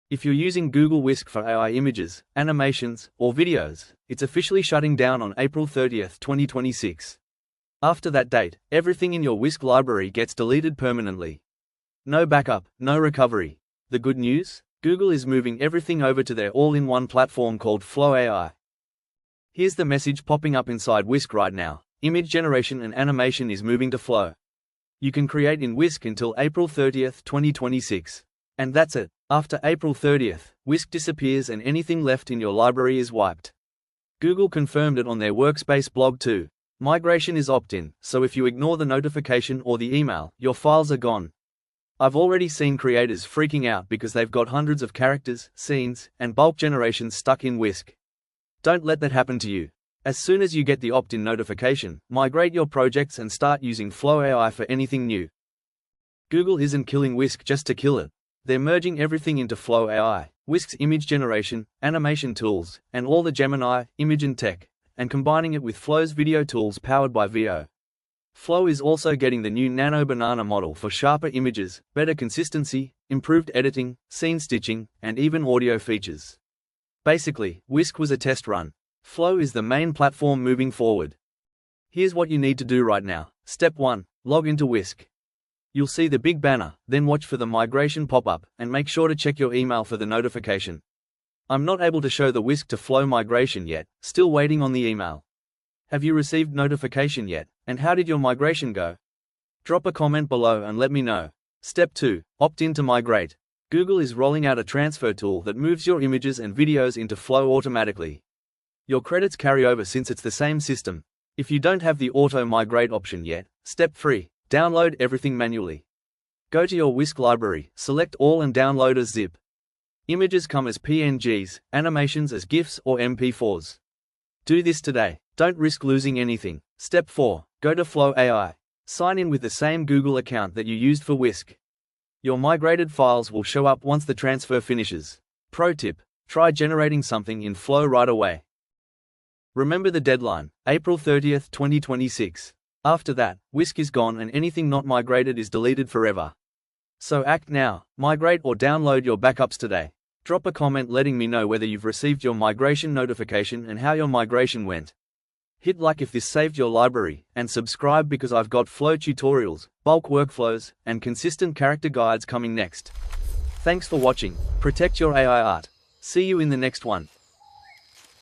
If you're using Google Whisk for AI images, animations, or videos, it's officially shutting down on April 30th, 2026. After that date, everything in your Whisk library gets deleted permanently. No backup, no recovery. The good news? Google is moving everything over to their all-in-one platform called Flow AI. Here's the message popping up inside Whisk right now. Image generation and animation is moving to Flow. You can create in Whisk until April 30th, 2026. And that's it. After April 30th, Whisk disappears and anything left in your library is wiped. Google confirmed it on their Workspace blog too. Migration is opt-in, so if you ignore the notification or the email, your files are gone. I've already seen creators freaking out because they've got hundreds of characters, scenes, and bulk generations stuck in Whisk. Don't let that happen to you. As soon as you get the opt-in notification, migrate your projects and start using Flow AI for anything new. Google isn't killing Whisk just to kill it. They're merging everything into Flow AI, Whisk's image generation, animation tools, and all the Gemini, Imagen tech, and combining it with Flow's video tools powered by VO. Flow is also getting the new Nano Banana model for sharper images, better consistency, improved editing, scene stitching, and even audio features. Basically, Whisk was a test run. Flow is the main platform moving forward. Here's what you need to do right now. Step 1. Log into Whisk. You'll see the big banner, then watch for the migration pop-up, and make sure to check your email for the notification. I'm not able to show the Whisk to Flow migration yet, still waiting on the email. Have you received notification yet, and how did your migration go? Drop a comment below and let me know. Step 2. Opt in to migrate. Google is rolling out a transfer tool that moves your images and videos into Flow automatically. Your credits carry over since it's the same system. If you don't have the auto migrate option yet, step 3. Download everything manually. Go to your Whisk library, select all and download as zip. Images come as PNGs, animations as GIFs or MP4s. Do this today. Don't risk losing anything. Step 4. Go to Flow AI. Sign in with the same Google account that you used for Whisk. Your migrated files will show up once the transfer finishes. Pro tip: try generating something in Flow right away. Remember the deadline, April 30th, 2026. After that, Whisk is gone and anything not migrated is deleted forever. So act now, migrate or download your backups today. Drop a comment letting me know whether you've received your migration notification and how your migration went. Hit like if this saved your library, and subscribe because I've got Flow tutorials, bulk workflows, and consistent character guides coming next. Thanks for watching. Protect your AI art. See you in the next one.